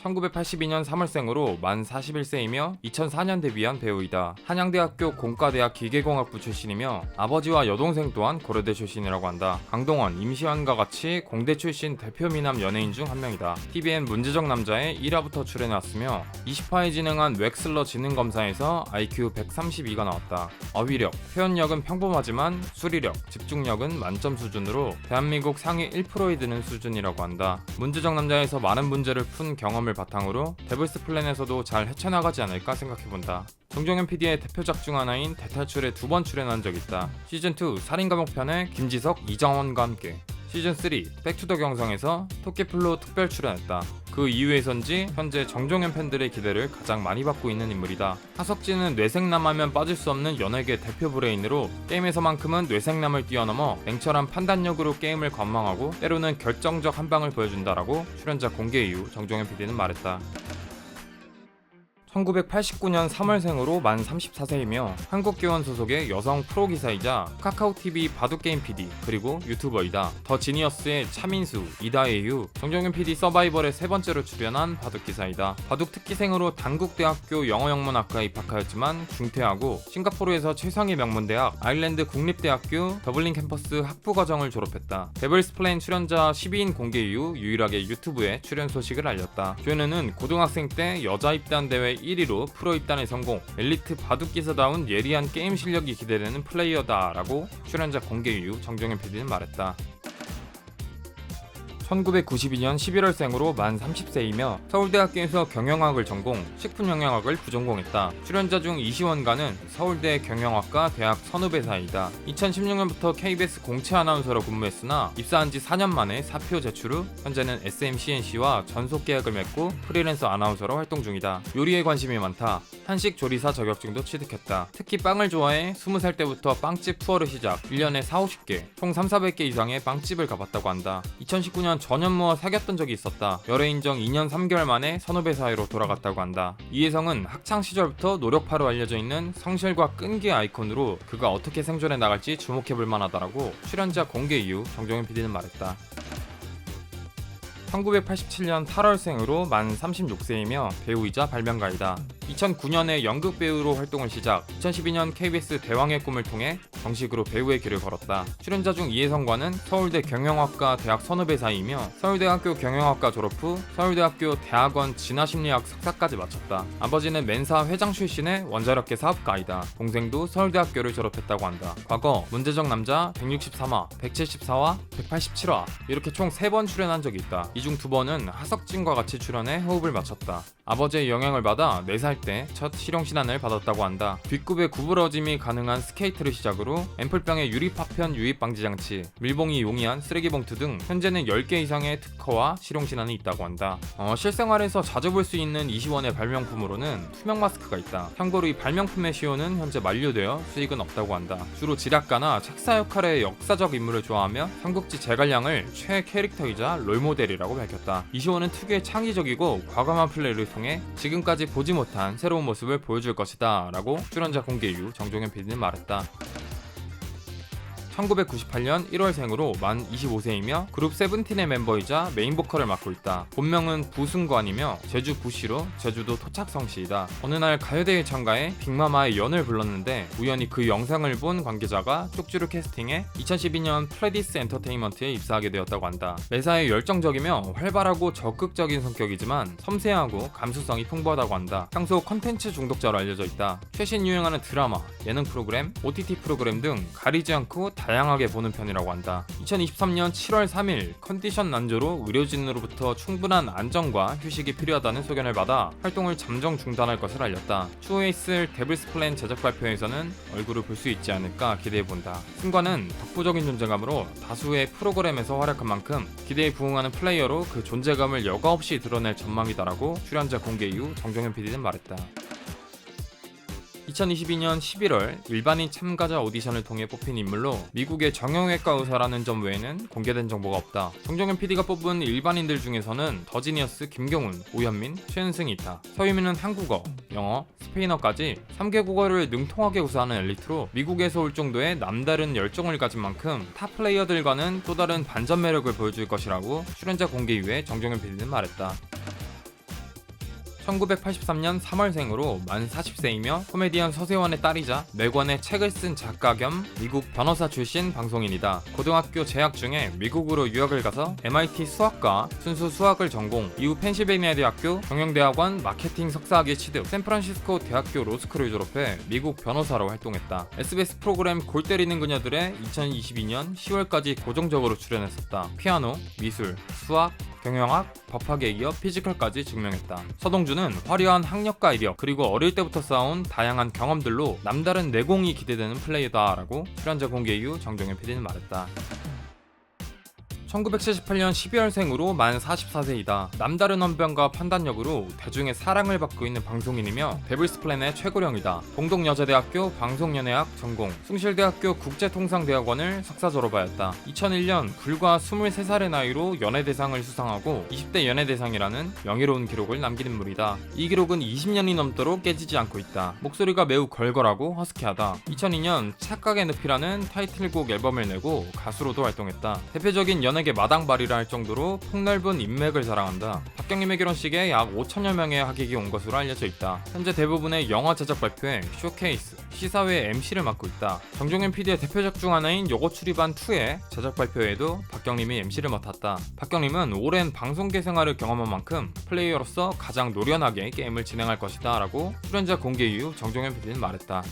1982년 3월생으로 만 41세이며 2004년 데뷔한 배우이다. 한양대학교 공과대학 기계공학부 출신이며 아버지와 여동생 또한 고려대 출신이라고 한다. 강동원, 임시완과 같이 공대 출신 대표 미남 연예인 중 한 명이다. TVN 문제적 남자에 1화부터 출연해왔으며 20화에 진행한 웩슬러 지능검사에서 IQ 132가 나왔다. 어휘력, 표현력은 평범하지만 수리력, 집중력은 만점 수준으로 대한민국 상위 1%에 드는 수준이라고 한다. 문제적 남자에서 많은 문제를 푼 경험을 바탕으로 데블스 플랜에서도 잘 헤쳐나가지 않을까 생각해본다. 정종현 PD의 대표작 중 하나인 대탈출에 2번 출연한 적 있다. 시즌2 살인감옥편에 김지석, 이정원과 함께, 시즌3 백투더 경성에서 토끼플로 특별 출연했다. 그 이후에선지 현재 정종현 팬들의 기대를 가장 많이 받고 있는 인물이다. 하석진은 뇌생남하면 빠질 수 없는 연예계 대표 브레인으로 게임에서만큼은 뇌생남을 뛰어넘어 냉철한 판단력으로 게임을 관망하고 때로는 결정적 한방을 보여준다라고 출연자 공개 이후 정종현 PD는 말했다. 1989년 3월생으로 만 34세이며 한국교원 소속의 여성 프로기사이자 카카오TV 바둑게임 PD 그리고 유튜버이다. 더 지니어스의 차민수, 이다혜유, 정종현 PD 서바이벌에 3번째로 출연한 바둑기사이다. 바둑 특기생으로 단국대학교 영어영문학과에 입학하였지만 중퇴하고 싱가포르에서 최상위 명문대학 아일랜드 국립대학교 더블린 캠퍼스 학부과정을 졸업했다. 데블스 플레인 출연자 12인 공개 이후 유일하게 유튜브에 출연 소식을 알렸다. 조현우는 고등학생 때 여자 입단 대회 1위로 프로 입단에 성공, 엘리트 바둑기사다운 예리한 게임 실력이 기대되는 플레이어다 라고 출연자 공개 이후 정종현 PD는 말했다. 1992년 11월생으로 만 30세이며 서울대학교에서 경영학을 전공, 식품영양학을 부전공했다. 출연자 중 이시원과는 서울대 경영학과 대학 선후배사이다. 2016년부터 KBS 공채 아나운서로 근무했으나 입사한 지 4년 만에 사표 제출 후 현재는 SMCNC와 전속 계약을 맺고 프리랜서 아나운서로 활동 중이다. 요리에 관심이 많다. 한식 조리사 자격증도 취득했다. 특히 빵을 좋아해 20살 때부터 빵집 투어를 시작, 1년에 4-50개, 총 300~400개 이상의 빵집을 가봤다고 한다. 2019년 전현무와 사귀었던 적이 있었다. 열애인정 2년 3개월 만에 선후배 사이로 돌아갔다고 한다. 이혜성은 학창시절부터 노력파로 알려져 있는 성실과 끈기의 아이콘으로 그가 어떻게 생존해 나갈지 주목해볼 만하다라고 출연자 공개 이후 정종현 PD는 말했다. 1987년 8월생으로 만 36세이며 배우이자 발명가이다. 2009년에 연극 배우로 활동을 시작, 2012년 KBS 대왕의 꿈을 통해 정식으로 배우의 길을 걸었다. 출연자 중 이혜성과는 서울대 경영학과 대학 선후배 사이이며 서울대학교 경영학과 졸업 후 서울대학교 대학원 진화심리학 석사까지 마쳤다. 아버지는 맨사 회장 출신의 원자력계 사업가이다. 동생도 서울대학교를 졸업했다고 한다. 과거 문제적 남자 163화, 174화, 187화 이렇게 총 3번 출연한 적이 있다. 이 중 2번은 하석진과 같이 출연해 호흡을 맞췄다. 아버지의 영향을 받아 4살 때 첫 실용신안을 받았다고 한다. 뒷굽의 구부러짐이 가능한 스케이트를 시작으로 앰플병의 유리파편 유입 방지 장치, 밀봉이 용이한 쓰레기 봉투 등 현재는 10개 이상의 특허와 실용신안이 있다고 한다. 실생활에서 자주 볼 수 있는 이시원의 발명품으로는 투명 마스크가 있다. 참고로 이 발명품의 시효는 현재 만료되어 수익은 없다고 한다. 주로 지략가나 책사 역할의 역사적 인물을 좋아하며 삼국지 제갈량을 최애 캐릭터이자 롤모델이라고 밝혔다. 이시원은 특유의 창의적이고 과감한 플레이를 통해 지금까지 보지 못한 새로운 모습을 보여줄 것이다 라고 출연자 공개 이후 정종현 PD는 말했다. 1998년 1월생으로 만 25세이며 그룹 세븐틴의 멤버이자 메인 보컬을 맡고 있다. 본명은 부승관이며 제주 부시로 제주도 토착성씨이다. 어느 날 가요대회 참가해 빅마마의 연을 불렀는데 우연히 그 영상을 본 관계자가 쪽지로 캐스팅해 2012년 플레디스 엔터테인먼트에 입사하게 되었다고 한다. 매사에 열정적이며 활발하고 적극적인 성격이지만 섬세하고 감수성이 풍부하다고 한다. 평소 컨텐츠 중독자로 알려져 있다. 최신 유행하는 드라마, 예능 프로그램, OTT 프로그램 등 가리지 않고 다양하게 보는 편이라고 한다. 2023년 7월 3일 컨디션 난조로 의료진으로부터 충분한 안정과 휴식이 필요하다는 소견을 받아 활동을 잠정 중단할 것을 알렸다. 추후에 있을 데블스 플랜 제작 발표에서는 얼굴을 볼 수 있지 않을까 기대해본다. 승관은 독보적인 존재감으로 다수의 프로그램에서 활약한 만큼 기대에 부응하는 플레이어로 그 존재감을 여과 없이 드러낼 전망이다라고 출연자 공개 이후 정종현 PD는 말했다. 2022년 11월 일반인 참가자 오디션을 통해 뽑힌 인물로 미국의 정형외과 의사라는 점 외에는 공개된 정보가 없다. 정종현 PD가 뽑은 일반인들 중에서는 더 지니어스 김경훈, 오현민, 최은승이 있다. 서유민은 한국어, 영어, 스페인어까지 3개 국어를 능통하게 구사하는 엘리트로 미국에서 올 정도의 남다른 열정을 가진 만큼 탑 플레이어들과는 또 다른 반전 매력을 보여줄 것이라고 출연자 공개 이후에 정종현 PD는 말했다. 1983년 3월생으로 만 40세이며 코미디언 서세원의 딸이자 매권의 책을 쓴 작가 겸 미국 변호사 출신 방송인이다. 고등학교 재학 중에 미국으로 유학을 가서 MIT 수학과 순수 수학을 전공, 이후 펜실베이니아 대학교 경영대학원 마케팅 석사학위 취득, 샌프란시스코 대학교 로스쿨을 졸업해 미국 변호사로 활동했다. SBS 프로그램 골 때리는 그녀들의 2022년 10월까지 고정적으로 출연했었다. 피아노, 미술, 수학, 경영학, 법학에 이어 피지컬까지 증명했다. 서동주는 화려한 학력과 이력 그리고 어릴 때부터 쌓아온 다양한 경험들로 남다른 내공이 기대되는 플레이다 라고 출연자 공개 이후 정종현 PD는 말했다. 1978년 12월생으로 만 44세이다. 남다른 언변과 판단력으로 대중의 사랑을 받고 있는 방송인이며 데블스 플랜의 최고령이다. 공동여자대학교 방송연예학 전공, 숭실대학교 국제통상대학원을 석사 졸업하였다. 2001년 불과 23살의 나이로 연예대상을 수상하고 20대 연예대상이라는 명예로운 기록을 남긴 인물이다. 이 기록은 20년이 넘도록 깨지지 않고 있다. 목소리가 매우 걸걸하고 허스키하다. 2002년 착각의 늪이라는 타이틀곡 앨범을 내고 가수로도 활동했다. 대표적인 연예계 마당발이라 할 정도로 폭넓은 인맥을 자랑한다. 박경림의 결혼식에 약 5천여 명의 하객이 온 것으로 알려져 있다. 현재 대부분의 영화 제작 발표에 쇼케이스, 시사회 MC를 맡고 있다. 정종현 PD의 대표작 중 하나인 요거 출입한 2의 제작 발표에도 박경림이 MC를 맡았다. 박경림은 오랜 방송계 생활을 경험한 만큼 플레이어로서 가장 노련하게 게임을 진행할 것이다 라고 출연자 공개 이후 정종현 PD는 말했다.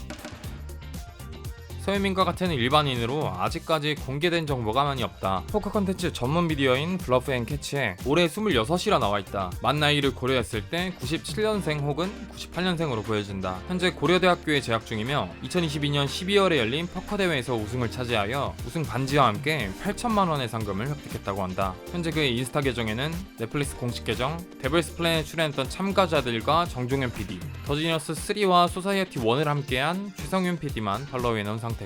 서유민과 같은 일반인으로 아직까지 공개된 정보가 많이 없다. 포커 컨텐츠 전문 미디어인 블러프 앤 캐치에 올해 26이라 나와있다. 만 나이를 고려했을 때 97년생 혹은 98년생으로 보여진다. 현재 고려대학교에 재학 중이며 2022년 12월에 열린 퍼커 대회에서 우승을 차지하여 우승 반지와 함께 8천만원의 상금을 획득했다고 한다. 현재 그의 인스타 계정에는 넷플릭스 공식 계정, 데블스 플랜에 출연했던 참가자들과 정종현 PD, 더지니어스 3와 소사이어티 1을 함께한 최성윤 PD만 팔로우해놓은 상태이다.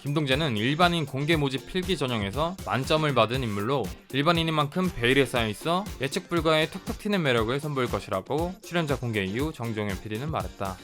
김동재는 일반인 공개 모집 필기 전형에서 만점을 받은 인물로 일반인인 만큼 베일에 쌓여있어 예측 불가의 톡톡 튀는 매력을 선보일 것이라고 출연자 공개 이후 정종현 PD는 말했다.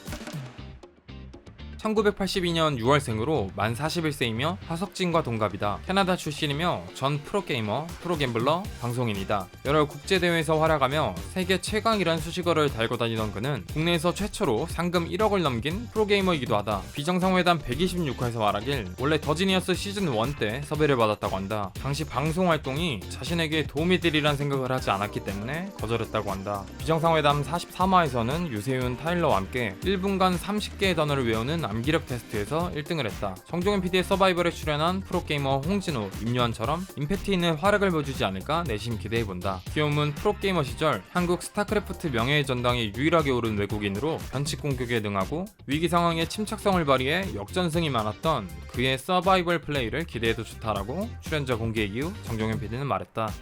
1982년 6월생으로 만 41세이며 하석진과 동갑이다. 캐나다 출신이며 전 프로게이머, 프로갬블러, 방송인이다. 여러 국제대회에서 활약하며 세계 최강이란 수식어를 달고 다니던 그는 국내에서 최초로 상금 1억을 넘긴 프로게이머이기도 하다. 비정상회담 126화에서 말하길 원래 더지니어스 시즌 1 때 섭외를 받았다고 한다. 당시 방송 활동이 자신에게 도움이 되리란 생각을 하지 않았기 때문에 거절했다고 한다. 비정상회담 43화에서는 유세윤, 타일러와 함께 1분간 30개의 단어를 외우는 암기력 테스트에서 1등을 했다. 정종현 PD의 서바이벌에 출연한 프로게이머 홍진호, 임요한처럼 임팩트 있는 활약을 보여주지 않을까 내심 기대해본다. 귀여움은 프로게이머 시절 한국 스타크래프트 명예의 전당에 유일하게 오른 외국인으로 변칙 공격에 능하고 위기 상황에 침착성을 발휘해 역전승이 많았던 그의 서바이벌 플레이를 기대해도 좋다라고 출연자 공개 이후 정종현 PD는 말했다.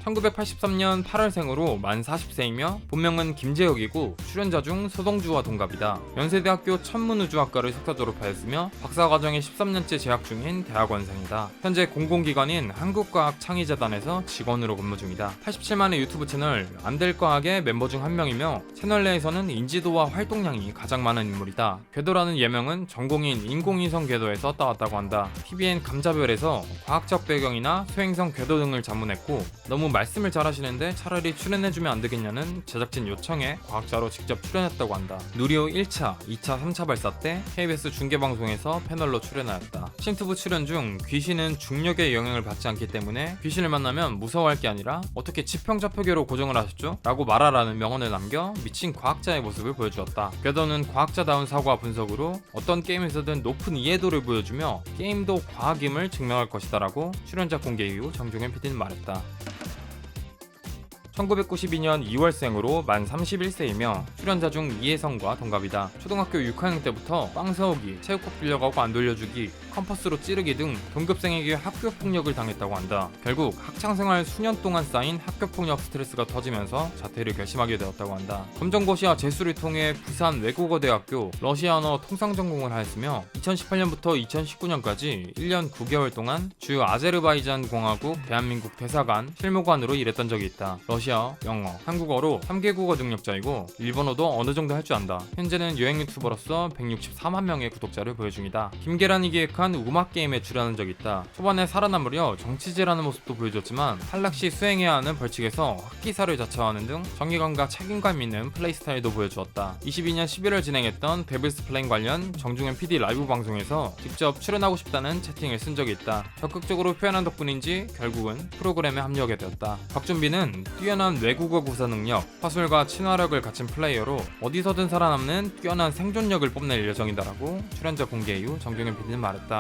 1983년 8월생으로 만 40세이며 본명은 김재혁이고 출연자 중 서동주와 동갑이다. 연세대학교 천문우주학과를 석사 졸업하였으며 박사과정에 13년째 재학 중인 대학원생이다. 현재 공공기관인 한국과학창의재단에서 직원으로 근무 중이다. 87만의 유튜브 채널 안될과학의 멤버 중 한 명이며 채널 내에서는 인지도와 활동량이 가장 많은 인물이다. 궤도라는 예명은 전공인 인공위성 궤도에서 따왔다고 한다. TVN 감자별에서 과학적 배경이나 소행성 궤도 등을 자문했고 너무 말씀을 잘하시는데 차라리 출연해주면 안되겠냐는 제작진 요청에 과학자로 직접 출연했다고 한다. 누리호 1차, 2차, 3차 발사 때 KBS 중계방송에서 패널로 출연하였다. 신투부 출연 중 귀신은 중력의 영향을 받지 않기 때문에 귀신을 만나면 무서워할 게 아니라 어떻게 지평좌표계로 고정을 하셨죠? 라고 말하라는 명언을 남겨 미친 과학자의 모습을 보여주었다. 궤도는 과학자다운 사고와 분석으로 어떤 게임에서든 높은 이해도를 보여주며 게임도 과학임을 증명할 것이다 라고 출연자 공개 이후 정종현 PD는 말했다. 1992년 2월생으로 만 31세이며 출연자 중 이혜성과 동갑이다. 초등학교 6학년 때부터 빵 사오기, 체육복 빌려가고 안 돌려주기, 컴퍼스로 찌르기 등 동급생에게 학교폭력을 당했다고 한다. 결국 학창생활 수년 동안 쌓인 학교폭력 스트레스가 터지면서 자퇴를 결심하게 되었다고 한다. 검정고시와 재수를 통해 부산 외국어대학교 러시아언어 통상전공을 하였으며 2018년부터 2019년까지 1년 9개월 동안 주 아제르바이잔 공화국 대한민국 대사관 실무관으로 일했던 적이 있다. 러시아, 영어, 한국어로 3개국어 능력자이고 일본어도 어느 정도 할 줄 안다. 현재는 여행 유튜버로서 164만 명의 구독자를 보유 중이다. 김계란이 기획한 익숙한 음악 게임에 출연한 적이 있다. 초반에 살아남으려 정치질하는 모습도 보여줬지만 탈락 시 수행해야 하는 벌칙에서 흑기사를 자처하는 등 정의감과 책임감 있는 플레이 스타일도 보여주었다. 22년 11월 진행했던 데블스 플레인 관련 정중현 PD 라이브 방송에서 직접 출연하고 싶다는 채팅을 쓴 적이 있다. 적극적으로 표현한 덕분인지 결국은 프로그램에 합류하게 되었다. 박준빈은 뛰어난 외국어 구사 능력, 화술과 친화력을 갖춘 플레이어로 어디서든 살아남는 뛰어난 생존력을 뽐낼 예정이다라고 출연자 공개 이후 정중현 PD는 말했다.